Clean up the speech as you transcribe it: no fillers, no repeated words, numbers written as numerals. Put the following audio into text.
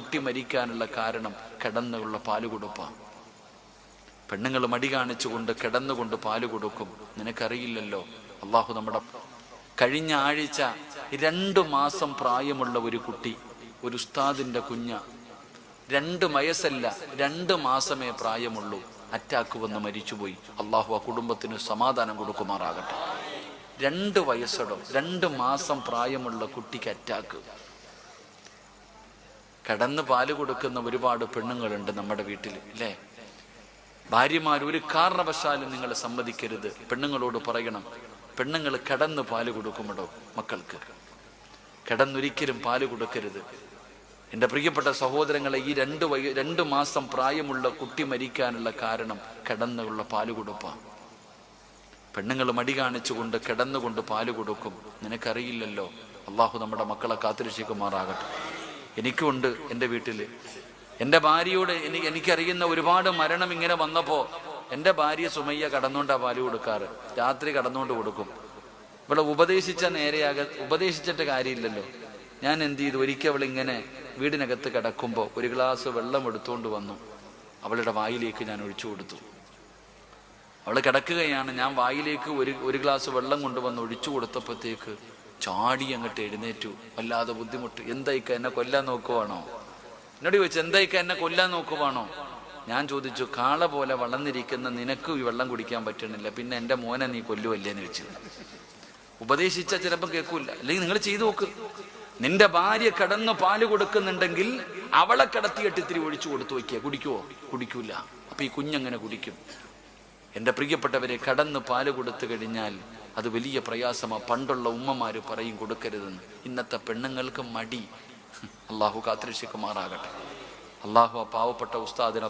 കുട്ടി മരിക്കാനുള്ള കാരണം കിടന്നുള്ള പാല് കൊടുപ്പാണ്. പെണ്ണുങ്ങൾ മടി കാണിച്ചുകൊണ്ട് കിടന്നുകൊണ്ട് പാല് കൊടുക്കും. നിനക്കറിയില്ലല്ലോ, അള്ളാഹു നമ്മുടെ കഴിഞ്ഞ ആഴ്ച 2 മാസം പ്രായമുള്ള ഒരു കുട്ടി, ഒരു ഉസ്താദിന്റെ കുഞ്ഞ, 2 വയസ്സല്ല 2 മാസമേ പ്രായമുള്ളൂ, അറ്റാക്ക് വന്ന് മരിച്ചുപോയി. അള്ളാഹു ആ കുടുംബത്തിന് സമാധാനം കൊടുക്കുമാറാകട്ടെ. 2 വയസ്സോടോ 2 മാസം പ്രായമുള്ള കുട്ടിക്ക് അറ്റാക്ക്. കിടന്ന് പാല് കൊടുക്കുന്ന ഒരുപാട് പെണ്ണുങ്ങളുണ്ട് നമ്മുടെ വീട്ടിൽ, അല്ലേ? ഭാര്യമാർ ഒരു കാരണവശാലും നിങ്ങൾ സമ്മതിക്കരുത്. പെണ്ണുങ്ങളോട് പറയണം, പെണ്ണുങ്ങൾ കിടന്ന് പാല് കൊടുക്കുമ്പോഴോ മക്കൾക്ക് കിടന്നൊരിക്കലും പാല് കൊടുക്കരുത്. എൻ്റെ പ്രിയപ്പെട്ട സഹോദരങ്ങളെ, ഈ 2 മാസം പ്രായമുള്ള കുട്ടി മരിക്കാനുള്ള കാരണം കിടന്നുള്ള പാല് കൊടുപ്പാണ്. പെണ്ണുങ്ങൾ മടി കാണിച്ചുകൊണ്ട് കിടന്നുകൊണ്ട് പാല് കൊടുക്കും. നിനക്കറിയില്ലല്ലോ, അള്ളാഹു നമ്മുടെ മക്കളെ കാത്തുരക്ഷിക്കുമാറാകട്ടെ. എനിക്കുണ്ട് എൻ്റെ വീട്ടിൽ. എൻ്റെ ഭാര്യയോട് എനിക്കറിയുന്ന ഒരുപാട് മരണം ഇങ്ങനെ വന്നപ്പോൾ എൻ്റെ ഭാര്യ സുമയ്യ കടന്നുകൊണ്ടാ പാല് കൊടുക്കാറ്. രാത്രി കടന്നുകൊണ്ട് കൊടുക്കും. ഇവിടെ ഉപദേശിച്ചിട്ട് കാര്യമില്ലല്ലോ. ഞാൻ എന്ത് ചെയ്തു, ഒരിക്കൽ അവളിങ്ങനെ വീടിനകത്ത് കിടക്കുമ്പോൾ ഒരു ഗ്ലാസ് വെള്ളം എടുത്തുകൊണ്ട് വന്നു. അവളുടെ വായിലേക്ക് ഞാൻ ഒഴിച്ചു കൊടുത്തു. അവൾ കിടക്കുകയാണ്, ഞാൻ വായിലേക്ക് ഒരു ഗ്ലാസ് വെള്ളം കൊണ്ടുവന്ന് ഒഴിച്ചു കൊടുത്തപ്പോഴത്തേക്ക് ചാടി അങ്ങോട്ട് എഴുന്നേറ്റു. വല്ലാതെ ബുദ്ധിമുട്ട്. എന്തായിക്ക, എന്നെ കൊല്ലാൻ നോക്കുവാണോ? എന്നോട് ചോദിച്ചു, എന്തായിക്ക എന്നെ കൊല്ലാൻ നോക്കുവാണോ? ഞാൻ ചോദിച്ചു, കാള പോലെ വളർന്നിരിക്കുന്ന നിനക്ക് ഈ വെള്ളം കുടിക്കാൻ പറ്റണില്ല, പിന്നെ എൻ്റെ മോനെ നീ കൊല്ലുവല്ലേന്ന് ചോദിച്ചു. ഉപദേശിച്ച ചിലപ്പോൾ കേൾക്കൂല. അല്ലെങ്കിൽ നിങ്ങൾ ചെയ്തു നോക്ക്. നിന്റെ ഭാര്യ കിടന്ന് പാല് കൊടുക്കുന്നുണ്ടെങ്കിൽ അവളെ കിടത്തിയിട്ട് ഇത്തിരി ഒഴിച്ചു കൊടുത്തു വയ്ക്കുക. കുടിക്കുവോ? കുടിക്കൂല. അപ്പൊ ഈ കുഞ്ഞങ്ങനെ കുടിക്കും. എൻ്റെ പ്രിയപ്പെട്ടവരെ, കടന്ന് പാല് കൊടുത്തു കഴിഞ്ഞാൽ അത് വലിയ പ്രയാസമാണ്. പണ്ടുള്ള ഉമ്മമാര് പറയും കൊടുക്കരുതെന്ന്. ഇന്നത്തെ പെണ്ണുങ്ങൾക്ക് മടി. അള്ളാഹു കാത്തുരക്ഷിക്കുമാറാകട്ടെ. അള്ളാഹു ആ പാവപ്പെട്ട ഉസ്താദിനെ